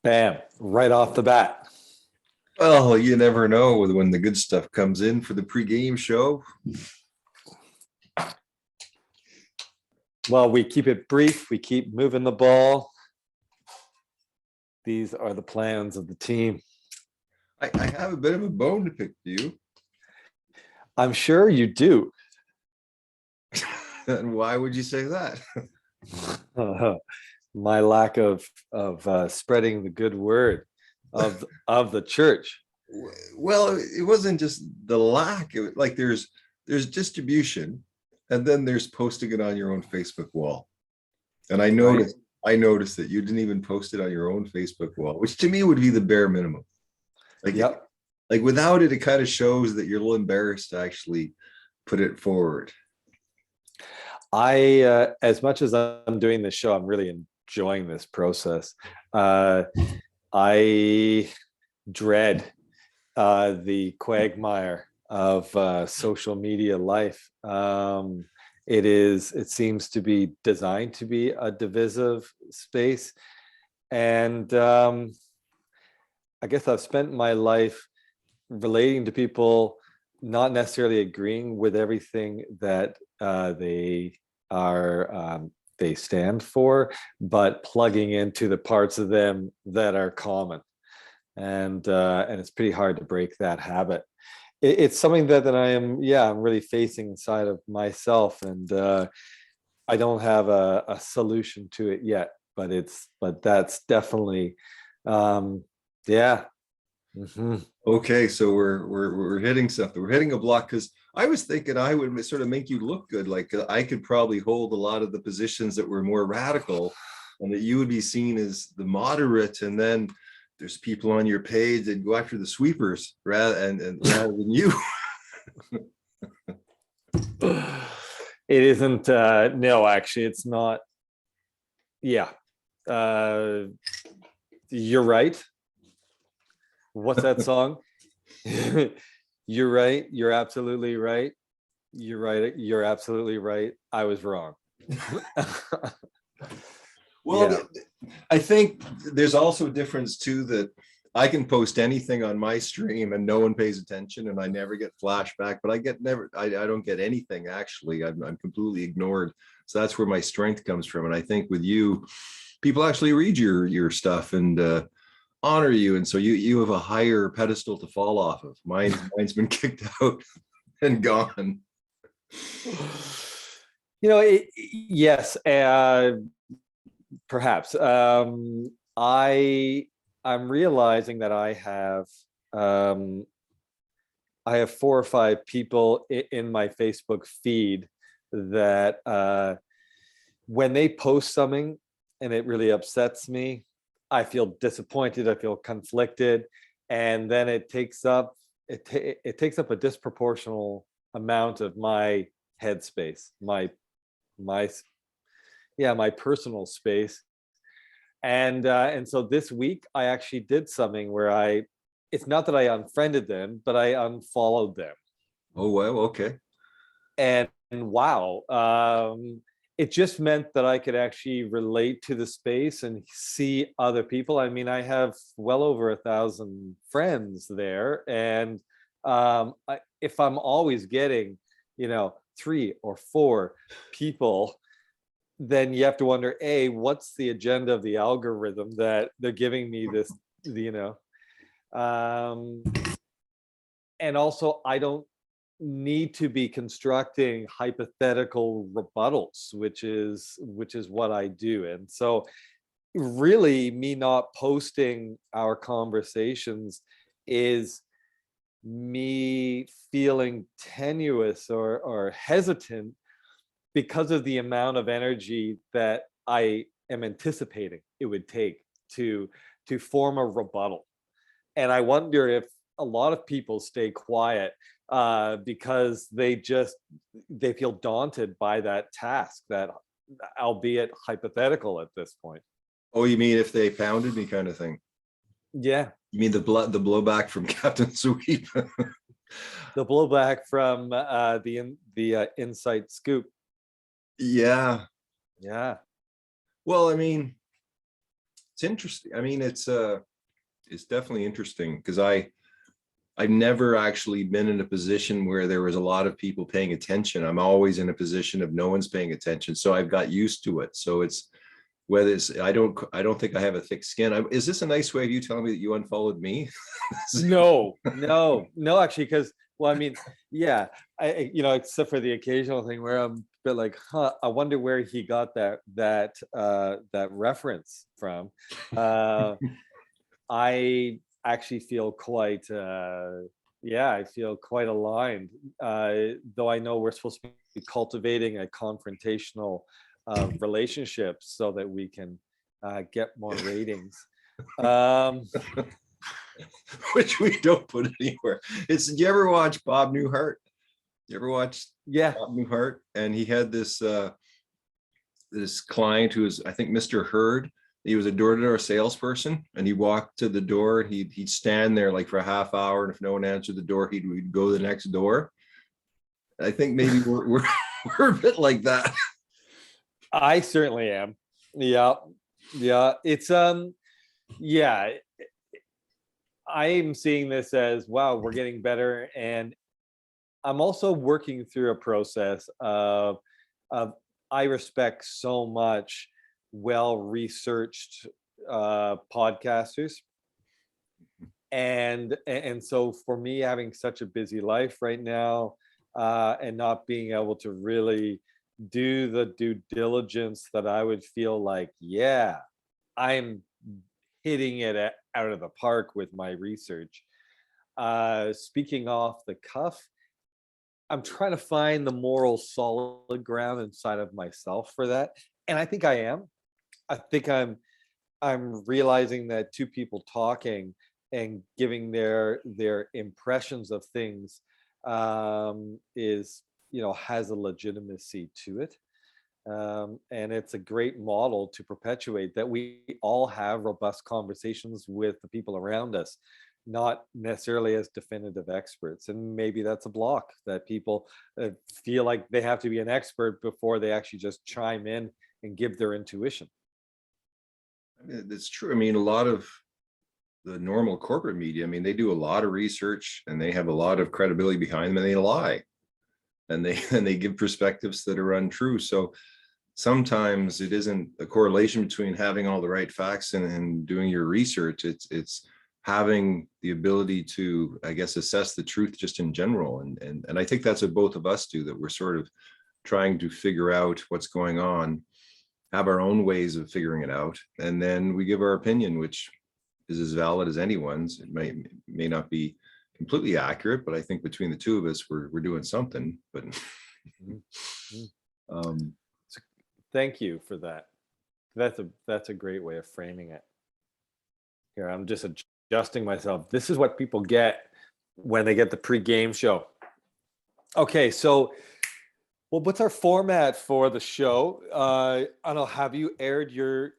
Bam, right off the bat. Well, you never know when the good stuff comes in for the pregame show. Well, we keep it brief. We keep moving the ball. These are the plans of the team. I have a bit of a bone to pick to you. I'm sure you do. And why would you say that? My lack of spreading the good word of the church. Well, it wasn't just the lack. It was like there's distribution, and then there's posting it on your own Facebook wall. And Right. I noticed that you didn't even post it on your own Facebook wall, which to me would be the bare minimum. Like, Yep. like without it, it kind of shows that you're a little embarrassed to actually put it forward. As much as I'm doing this show, I'm really enjoying this process. I dread the quagmire of social media life. It seems to be designed to be a divisive space. And I guess I've spent my life relating to people, not necessarily agreeing with everything that they stand for, but plugging into the parts of them that are common. And it's pretty hard to break that habit. It's something that I'm really facing inside of myself, and I don't have a solution to it yet, but that's definitely yeah. Mm-hmm. Okay, so we're hitting something. We're hitting a block because I was thinking I would sort of make you look good. Like I could probably hold a lot of the positions that were more radical, and that you would be seen as the moderate. And then there's people on your page that go after the sweepers and rather than you. It isn't no, actually it's not. Yeah. uh you're right. What's that song? You're right, you're absolutely right, you're right, you're absolutely right, I was wrong. Well, Yeah. I think there's also a difference too that I can post anything on my stream and no one pays attention and I never get flashback, but I don't get anything actually. I'm completely ignored. So that's where my strength comes from. And I think with you, people actually read your stuff and honor you. And so you have a higher pedestal to fall off of. Mine's been kicked out and gone. Yes, perhaps. I'm realizing that um, I have 4 or 5 people in my Facebook feed that when they post something and it really upsets me, I feel disappointed, I feel conflicted, and then it takes up a disproportional amount of my headspace, my my personal space. And so this week I actually did something where it's not that I unfriended them, but I unfollowed them. Oh, well, okay. And wow, it just meant that I could actually relate to the space and see other people. I mean, I have well over 1,000 friends there, and if I'm always getting 3 or 4 people, then you have to wonder, what's the agenda of the algorithm that they're giving me this, you know um and also I don't need to be constructing hypothetical rebuttals, which is what I do. And so really, me not posting our conversations is me feeling tenuous or hesitant because of the amount of energy that I am anticipating it would take to form a rebuttal. And I wonder if a lot of people stay quiet because they feel daunted by that task, that albeit hypothetical at this point. Oh, you mean if they pounded me kind of thing? Yeah, You mean the blowback from Captain Sweep? the blowback from the Insight Scoop. Yeah. Yeah. Well, I mean, It's interesting. I mean, it's definitely interesting because I've never actually been in a position where there was a lot of people paying attention. I'm always in a position of no one's paying attention. So I've got used to it. So it's whether it's, I don't think I have a thick skin. Is this a nice way of you telling me that you unfollowed me? No, actually, because, well, I mean, yeah, except for the occasional thing where I'm a bit like, huh, I wonder where he got that reference from. I actually feel quite, I feel quite aligned, though I know we're supposed to be cultivating a confrontational relationship so that we can get more ratings. Which we don't put anywhere. Did you ever watch Bob Newhart? You ever watch Yeah. Bob Newhart? And he had this this client who was, I think, Mr. Hurd. He was a door-to-door salesperson, and he walked to the door. He'd stand there like for a half hour, and if no one answered the door, he'd go to the next door. I think maybe we're a bit like that. I certainly am. Yeah. It's I'm seeing this as, wow, we're getting better, and I'm also working through a process of I respect so much well-researched podcasters, and so for me, having such a busy life right now, and not being able to really do the due diligence that I would feel like, yeah, I'm hitting it out of the park with my research. Speaking off the cuff, I'm trying to find the moral solid ground inside of myself for that, and I think I am. I think I'm realizing that two people talking and giving their impressions of things is, has a legitimacy to it. And it's a great model to perpetuate that we all have robust conversations with the people around us, not necessarily as definitive experts. And maybe that's a block that people feel like they have to be an expert before they actually just chime in and give their intuition. I mean, that's true. I mean, a lot of the normal corporate media, I mean, they do a lot of research and they have a lot of credibility behind them, and they lie, and they give perspectives that are untrue. So sometimes it isn't a correlation between having all the right facts and doing your research. It's having the ability to, I guess, assess the truth just in general. And I think that's what both of us do, that we're sort of trying to figure out what's going on, have our own ways of figuring it out, and then we give our opinion, which is as valid as anyone's. It may not be completely accurate, but I think between the two of us, we're doing something. But Thank you for that. That's a great way of framing it. Here, I'm just adjusting myself. This is what people get when they get the pre-game show. Okay, so, well, what's our format for the show? I don't know. Have you aired your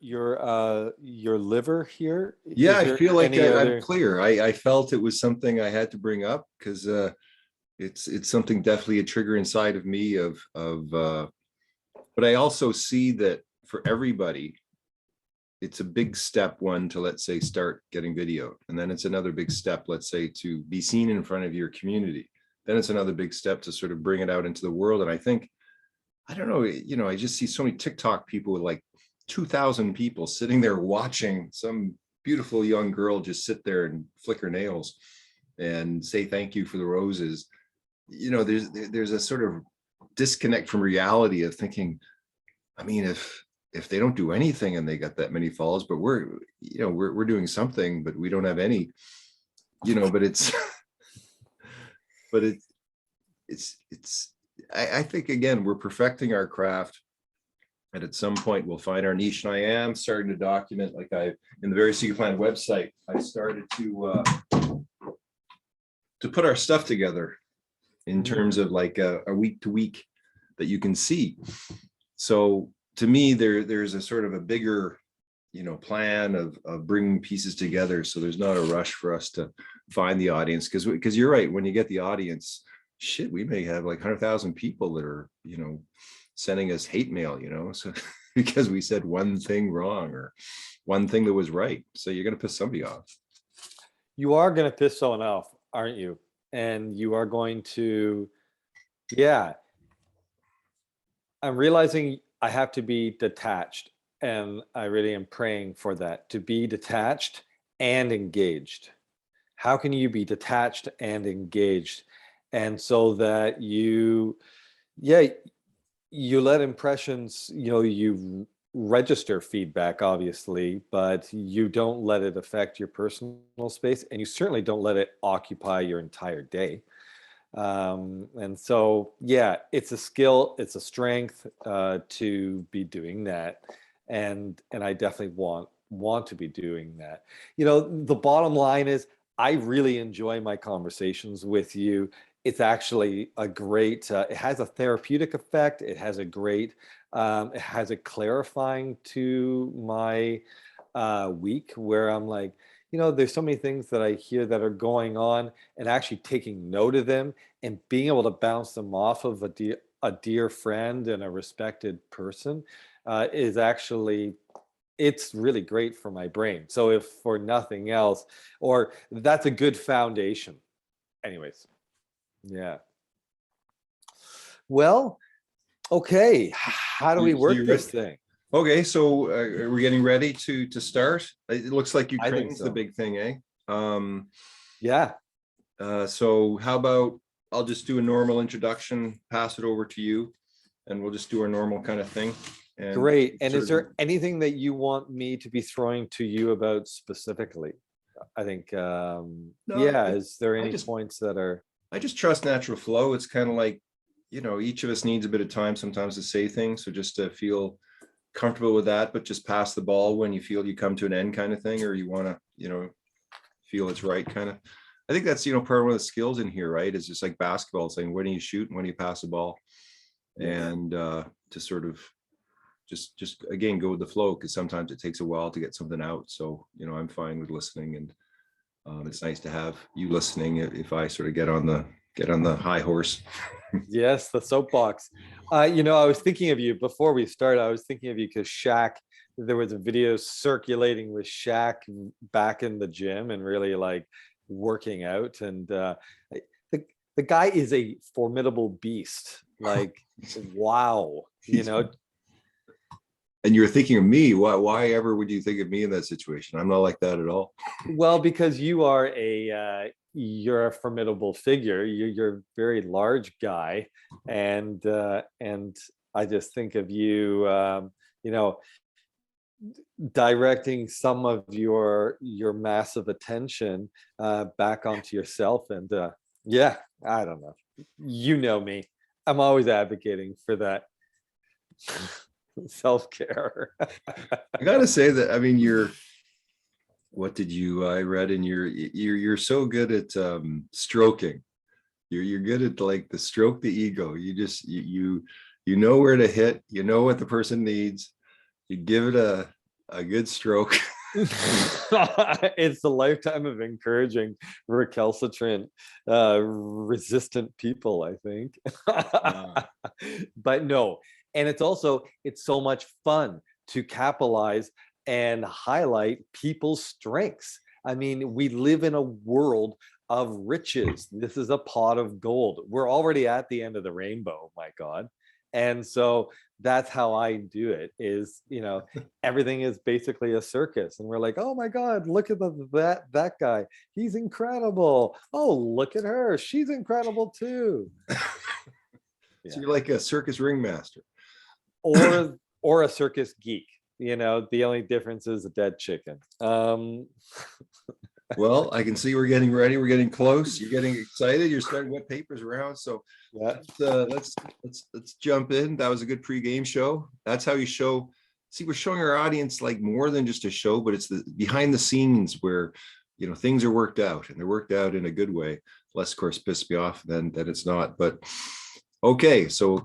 liver here? yeah, I feel like other... I'm clear. I felt it was something I had to bring up because it's something definitely a trigger inside of me but I also see that for everybody, it's a big step one to, let's say, start getting video. And then it's another big step, let's say, to be seen in front of your community. Then it's another big step to sort of bring it out into the world. And I think, I don't know, I just see so many TikTok people with like 2,000 people sitting there watching some beautiful young girl just sit there and flick her nails and say thank you for the roses. There's a sort of disconnect from reality of thinking, I mean, if they don't do anything and they got that many follows, but we're doing something, but we don't have any, but it's I think, again, we're perfecting our craft, and at some point we'll find our niche. And I am starting to document, like in the Very Secret Plan website, I started to put our stuff together in terms of like a week to week that you can see. So to me, there's a sort of a bigger, plan of bringing pieces together. So there's not a rush for us to find the audience, because you're right. When you get the audience, shit, we may have like 100,000 people that are, sending us hate mail, so because we said one thing wrong or one thing that was right. So you're going to piss somebody off. You are going to piss someone off, aren't you? And you are going to, yeah. I'm realizing I have to be detached, and I really am praying for that, to be detached and engaged. How can you be detached and engaged? And so that you, yeah, you let impressions, you register feedback, obviously, but you don't let it affect your personal space, and you certainly don't let it occupy your entire day. And so, yeah, it's a skill, it's a strength to be doing that, and I definitely want to be doing that. The bottom line is, I really enjoy my conversations with you. It's actually a great. It has a therapeutic effect. It has a great. It has a clarifying to my week, where I'm like, there's so many things that I hear that are going on, and actually taking note of them and being able to bounce them off of a dear friend and a respected person is actually, it's really great for my brain. So if for nothing else, or that's a good foundation. Anyways, yeah. Well, okay. How do we So work you're this ready? thing? Okay, so are we getting ready to start? It looks like I think Ukraine's the so. big thing, eh? Yeah. So how about I'll just do a normal introduction, pass it over to you, and we'll just do our normal kind of thing. And Great. And is sort of, there anything that you want me to be throwing to you about specifically? I think, no, yeah, is there I any just points that are, I just trust natural flow. It's kind of like, each of us needs a bit of time sometimes to say things. So just to feel comfortable with that, but just pass the ball when you feel you come to an end kind of thing, or you want to, feel it's right kind of. I think that's, part of one of the skills in here, right? It's just like basketball saying, when do you shoot and when do you pass the ball? yes. And to sort of just again, go with the flow, because sometimes it takes a while to get something out. So, I'm fine with listening, and it's nice to have you listening if I sort of get on the high horse. Yes, the soapbox. I was thinking of you before we started. I was thinking of you because Shaq, there was a video circulating with Shaq back in the gym and really like working out. And the guy is a formidable beast. Like, wow, And you're thinking of me. Why ever would you think of me in that situation? I'm not like that at all. Well, because you're a formidable figure. You're a very large guy, and I just think of you, you know, directing some of your massive attention back onto yourself, and yeah, I don't know. You know me. I'm always advocating for that self-care. I gotta say that, I mean, what did I read in you're so good at stroking. You're good at like the stroke the ego. You just you know where to hit, you know what the person needs. You give it a good stroke. It's a lifetime of encouraging recalcitrant, resistant people, I think. Uh, But no, and it's so much fun to capitalize and highlight people's strengths. I mean, we live in a world of riches. This is a pot of gold. We're already at the end of the rainbow, my God. And so that's how I do it, is, everything is basically a circus, and we're like, oh my God, look at that guy, he's incredible. Oh, look at her, she's incredible too. so Yeah. you're like a circus ringmaster. or a circus geek. The only difference is a dead chicken. Well, I can see we're getting ready. We're getting close. You're getting excited. You're starting to whip papers around. So Yeah. let's jump in. That was a good pre-game show. That's how you show. See, we're showing our audience like more than just a show, but it's the behind the scenes where things are worked out, and they're worked out in a good way. Less, of course, piss me off than it's not. But okay, so